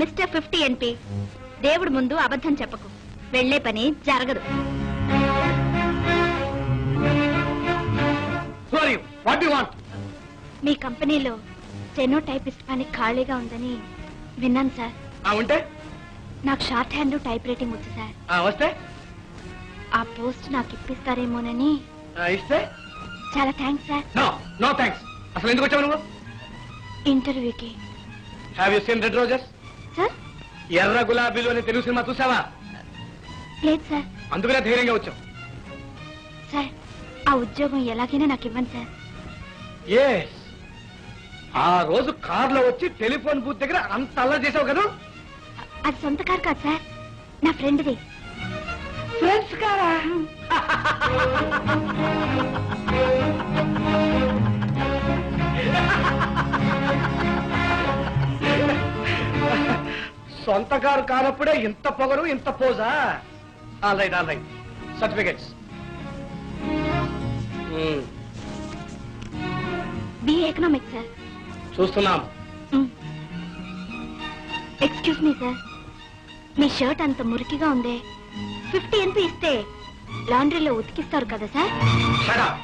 Mister 50 NP, దేవుడి ముందు అబద్ధం చెప్పకు. వెళ్లే పని జరగదు. మీ కంపెనీలో స్టెనో టైపిస్ట్ పని ఖాళీగా ఉందని విన్నాను సార్. ఉంటే నాకు షార్ట్ హ్యాండ్ టైప్ రైటింగ్ వచ్చు సార్. వస్తే ఆ పోస్ట్ నాకు ఇప్పిస్తారేమోనని. ఇస్తే చాలా థ్యాంక్స్ సార్. No thanks. అసలు ఎందుకు వచ్చావు నువ్వు? ఇంటర్వ్యూకి. Have you seen red roses? Sir, ఎర్ర గులాబీలు అనే తెలుగు సినిమా చూసావా? లేదు సార్. అందుకనే ధైర్యంగా వచ్చావు. సార్, ఆ ఉద్యోగం ఎలాగైనా నాకు ఇవ్వండి సార్. ఎస్, ఆ రోజు కార్లో వచ్చి టెలిఫోన్ బూత్ దగ్గర అంత అల్లరి చేసావు కదా. అది సొంత కారు కాదు సార్, నా ఫ్రెండ్ది. ఫ్రెండ్స్ కారా? సొంత కారు కానప్పుడే ఇంత పొగరు, ఇంత పోజా? All right certificates. BA economics sir. చూస్తున్నాం. ఎక్స్క్యూజ్ మీ సార్, మీ షర్ట్ అంత మురికిగా ఉందే. 50 NP ఇస్తే లాండ్రీలో ఉతికిస్తారు కదా sir. Shut up.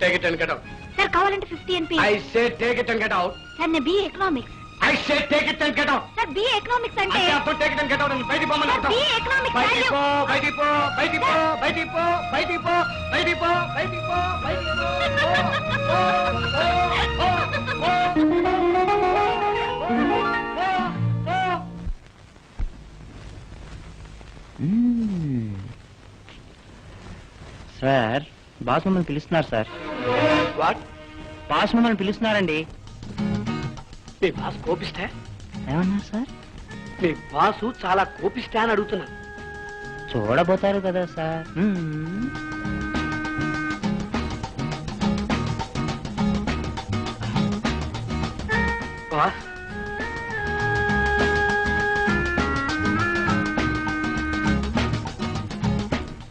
Take it and get out. Sir, కావాలంటే 50 NP. I say take it and get out. Sir, నా BA economics. I say take it and get out. Sir, BA economics అంటే take it and get out and బయటికి పోమని అర్థం. BA economics బయటికి పో, బయటికి పో, బయటికి పో, బయటికి పో, బయటికి పో, బయటికి పో, బయటికి పో, బయటికి సార్, బాస్ మమ్మల్ని పిలుస్తున్నారు సార్. వాట్? బాస్ మమ్మల్ని పిలుస్తున్నారండి. మీ బాస్ కోపిస్తా? ఏమన్నారు సార్? మీ బాసు చాలా కోపిస్తా అని అడుగుతున్నాను. చూడబోతారు కదా సార్. బాస్,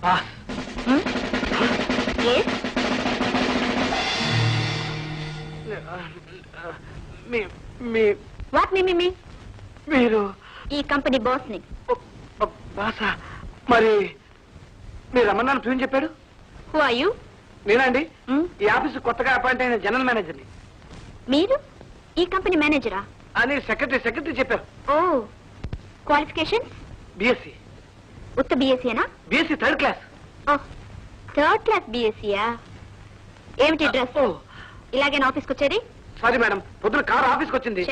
బాస్, వాట్ మీ మీరు ఈ కంపెనీ బాస్ ని. బాసా? మరి మీరు రమ్మన్నాను ప్యూన్ చెప్పాడు. Who are you? నేనండి, ఈ ఆఫీసు కొత్తగా అపాయింట్ అయిన జనరల్ మేనేజర్ని. మీరు ఈ కంపెనీ మేనేజరా? అని సెక్రటరీ చెప్పారు. ఓ, క్వాలిఫికేషన్? బిఎస్సి. ఉత్త బిఎస్సీనా? BSc third class. Third class బిఎస్సీయా? ఏమిటి డ్రెస్? ఇలాగేనా ఆఫీస్కి వచ్చేది? సారీ మేడం, పొద్దున కారు ఆఫీస్కి వచ్చింది.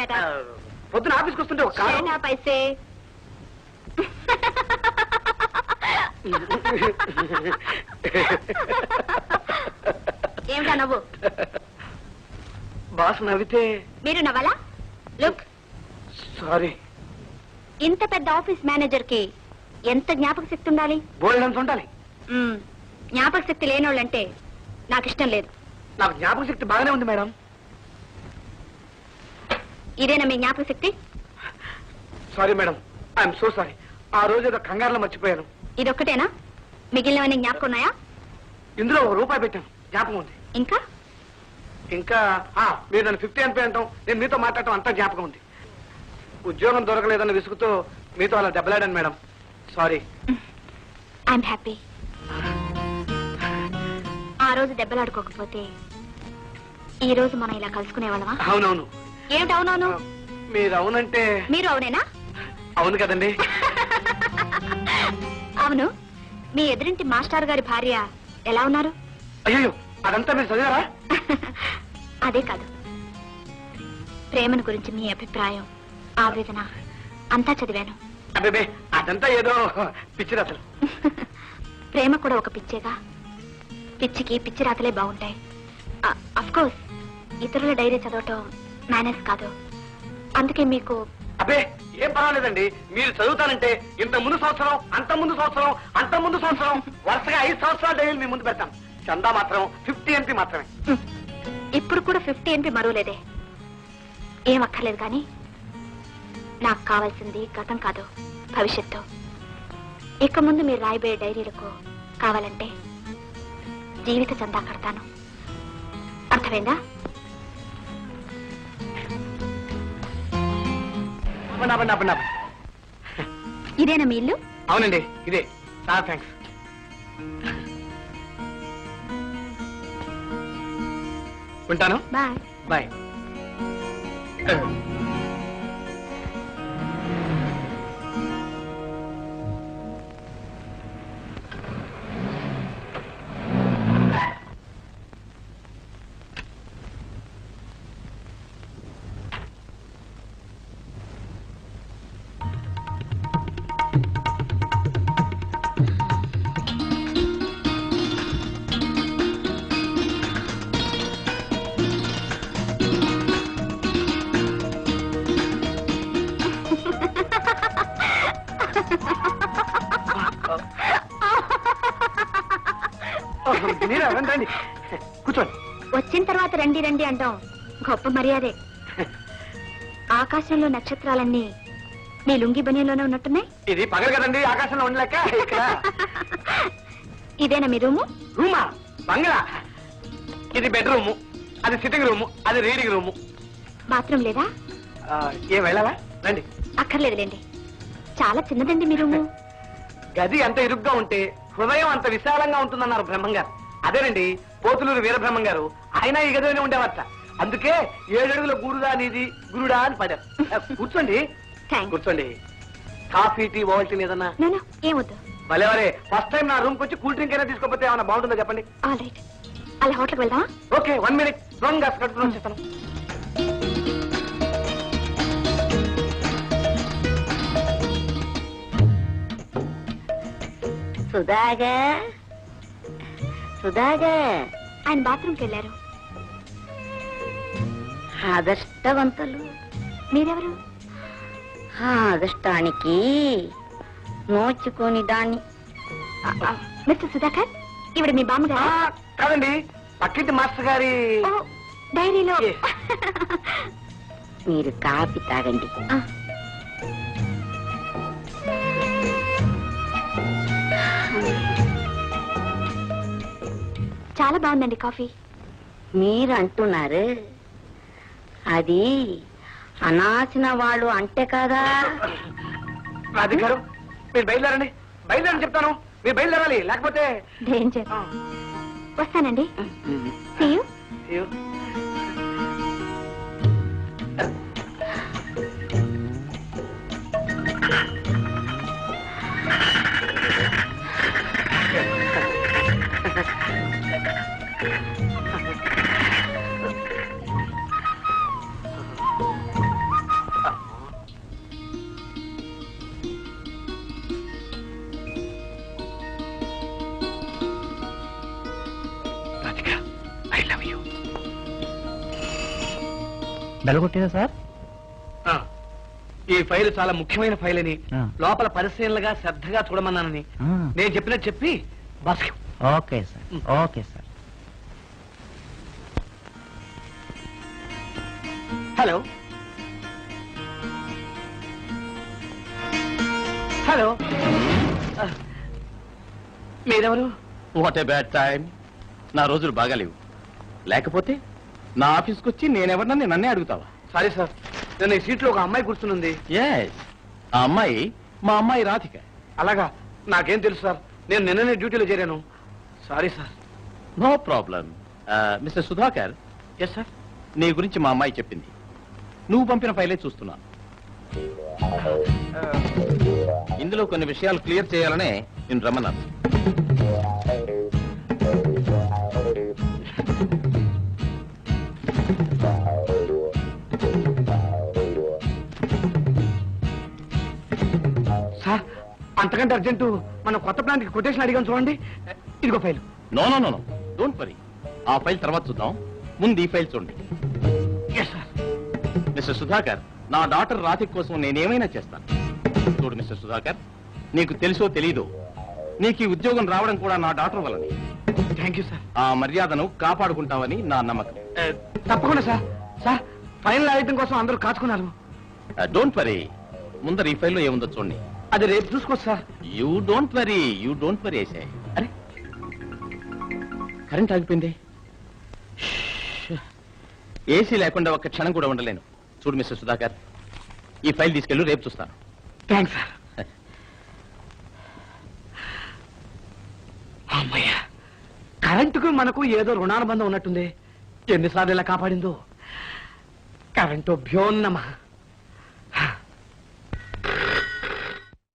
పొద్దున ఆఫీస్కి వస్తుంటే ఒక కారు. పైసే ఏమిటా నవ్వు? బాస్ నవ్వితే మీరు నవ్వాలా? Look, sorry. ఇంత పెద్ద ఆఫీస్ మేనేజర్ కి ఎంత జ్ఞాపక శక్తి ఉండాలి? బోల్డంత ఉండాలి. జ్ఞాపక శక్తి లేనోళ్ళంటే నాకు ఇష్టం లేదు. నాకు జ్ఞాపక శక్తి బాగానే ఉంది మేడం. ఇదేనా మీ జ్ఞాపక శక్తి? Sorry madam, I'm so sorry. ఆ రోజు ఏదో కంగారులో మర్చిపోయాను. ఇదొక్కటేనా? మిగిలినవన్నీ జ్ఞాపకం ఉన్నాయా? ఇందులో ₹1 పెట్టాను, జ్ఞాపకం ఉంది. ఇంకా మీరు నన్ను 50 NP అంటాం, నేను మీతో మాట్లాడటం అంతా జ్ఞాపకం ఉంది. ఉద్యోగం దొరకలేదన్న విసుగుతో మీతో అలా దెబ్బలాడాను మేడం. సారీ. I'm happy. ఆ రోజు దెబ్బలాడుకోకపోతే ఈ రోజు మనం ఇలా కలుసుకునేవాళ్ళమా? అవునవును. ఏమిటి అవునవును? మీరు అవునంటే మీరు అవునేనా? అవును కదండి. అవును. మీ ఎదురింటి మాస్టర్ గారి భార్య ఎలా ఉన్నారు? అయ్యో, అదంతా మీరు చదివారా? అదే కాదు, ప్రేమను గురించి మీ అభిప్రాయం, ఆవేదన అంతా చదివాను. అబ్బే, అదంతా ఏదో పిచ్చి రాతలు. ప్రేమ కూడా ఒక పిచ్చేగా. పిచ్చికి పిచ్చి రాతలే బాగుంటాయి. అఫ్ కోర్స్ ఇతరుల డైరీ చదవటం మేనేజ్ కాదు. అందుకే మీకు అబ్బే ఏం పర్వాలేదండి. మీరు చదువుతానంటే ఇంత ముందు సంవత్సరం, అంత ముందు సంవత్సరం, అంత ముందు సంవత్సరం, వరుసగా 5 సంవత్సరాల డైరీలు మీ ముందు పెడతాను. చందా మాత్రం 50 NP మాత్రమే. ఇప్పుడు కూడా 50 NP మరువలేదే. ఏం అక్కర్లేదు. కానీ నాకు కావాల్సింది గతం కాదు, భవిష్యత్తు. ఇక ముందు మీరు రాయబోయే డైరీలకు కావాలంటే జీవిత చందా కడతాను. అర్థమైందా? ఆపండి ఆపండి ఆపండి ఆపండి. ఇదేనా మీ ఇల్లు? అవునండి ఇదే. చాలా థ్యాంక్స్. ఉంటాను. బాయ్. బాయ్. రండి కూర్చోండి. వచ్చిన తర్వాత రండి రండి అంటాం గొప్ప మర్యాదే. ఆకాశంలో నక్షత్రాలన్నీ మీ లుంగి బనియంలోనే ఉన్నట్టున్నాయి. ఇది పగలు కదండి, ఆకాశంలో ఉండలేక ఇక్కడ. ఇదేనా మీ రూము? రూమా? బంగ్లా. ఇది బెడ్రూము, అది సిట్టింగ్ రూము, అది రీడింగ్ రూము. బాత్రూమ్ లేదా? ఏం వెళ్ళాలా? రండి. అక్కర్లేదులేండి, చాలా చిన్నదండి మీ రూము. గది అంత ఇరుగ్గా ఉంటే హృదయం అంత విశాలంగా ఉంటుందన్నారు బ్రహ్మంగారు. అదేనండి పోతులూరు వీరబ్రహ్మం గారు. ఆయన ఈ గదిలోనే ఉండేవారట. అందుకే 7 అడుగుల గూడుదా నీది గురుడా అని పడారు. కూర్చోండి కూర్చోండి. కాఫీ టీ ఓవల్టీన్ ఏదన్నా? ఏమొద్దు. భలేవరే, ఫస్ట్ టైం నా రూమ్ వచ్చి కూల్ డ్రింక్ అయినా తీసుకోకపోతే ఏమన్నా బాగుంటుందో చెప్పండి. ఆల్ రైట్, అలా హోటల్కి వెళ్దాం. Okay, 1 minute. రోన్ గ్యాస్ కట్టుకుని వచ్చేస్తాను. సుధాగా ఆయన బాత్రూమ్కి వెళ్ళారు. అదృష్టవంతులు. మీరెవరు? అదృష్టానికి నోచుకొని దాన్ని. మిస్టర్ సుధాకర్, ఇవిడ మీ బామ్మగారు? కాదండి, పక్కింటి మాస్టర్ గారి డైరీలో. మీరు కాఫీ తాగండి. చాలా బాగుందండి కాఫీ. మీరు అంటున్నారు, అది అనాసిన వాళ్ళు అంటే కదా. రాధికారు, మీరు బయలుదేరండి. బయలుదేరని చెప్తాను, మీరు బయలుదేరాలి, లేకపోతే. డేంజర్. వస్తానండి. See you. See you. బెలగొట్టినా సార్? ఈ ఫైల్ చాలా ముఖ్యమైన ఫైల్ అని, లోపల పరిశీలనగా శ్రద్ధగా చూడమన్నానని నేను చెప్పినట్టు చెప్పి బస్. Okay sir, okay sir. Hello hello, మీరెవరు? What a bad time. నా రోజులు బాగాలేవు. లేకపోతే నా ఆఫీస్కి వచ్చి నేనెవరినని నన్నే అడుగుతావా? సారీ సార్, నేను ఈ సీట్లో ఒక అమ్మాయి కూర్చునుంది. ఎస్, ఆ అమ్మాయి మా అమ్మాయి రాధిక. అలాగా? నాకేం తెలుసు సార్, నేను నిన్ననే డ్యూటీలో చేరాను. Sorry sir. No problem. Mister Sudhakar. Yes sir. నీ గురించి మా అమ్మాయి చెప్పింది. నువ్వు పంపిన ఫైలే చూస్తున్నాను. ఇందులో కొన్ని విషయాలు క్లియర్ చేయాలనే నేను రమ్మన్నాను. సార్, అంతకంటే అర్జెంటు మన కొత్త ప్లాంట్కి కొటేషన్ అడిగాను చూడండి. ఇదిగో file. No no no no, don't worry. ఆ ఫైల్ తర్వాత చూద్దాం, ముందు ఈ ఫైల్ చూడండి. Yes sir. మిస్టర్ సుధాకర్, నా డాటర్ రాధిక కోసం నేనేమైనా చేస్తాను. చూడు మిస్టర్ సుధాకర్, నీకు తెలుసో తెలీదో, నీకు ఈ ఉద్యోగం రావడం కూడా నా డాటర్ వల్లనే. Thank you sir. ఆ మర్యాదను కాపాడుకుంటావని నా నమ్మకం. తప్పకుండా సార్. సార్, ఫైనల్ ఆయుధం కోసం అందరూ కాచుకున్నారు. Don't worry. ముందర ఈ ఫైల్లో ఏముందో చూడండి. అది రేపు చూసుకోవచ్చు సార్. యూ డోంట్ వరీ వేసే. అరే, కరెంట్ ఆగిపోయింది. ఏసీ లేకుండా ఒక్క క్షణం కూడా ఉండలేను. చూడు మిస్టర్ సుధాకర్, ఈ ఫైల్ తీసుకెళ్ళు, రేపు చూస్తాను. Thanks sir. అమ్మయ్యా, కరెంటుకు మనకు ఏదో రుణానుబంధం ఉన్నట్టుంది. ఎన్నిసార్లు ఇలా కాపాడిందో. కరెంటు భ్యోన్నమ.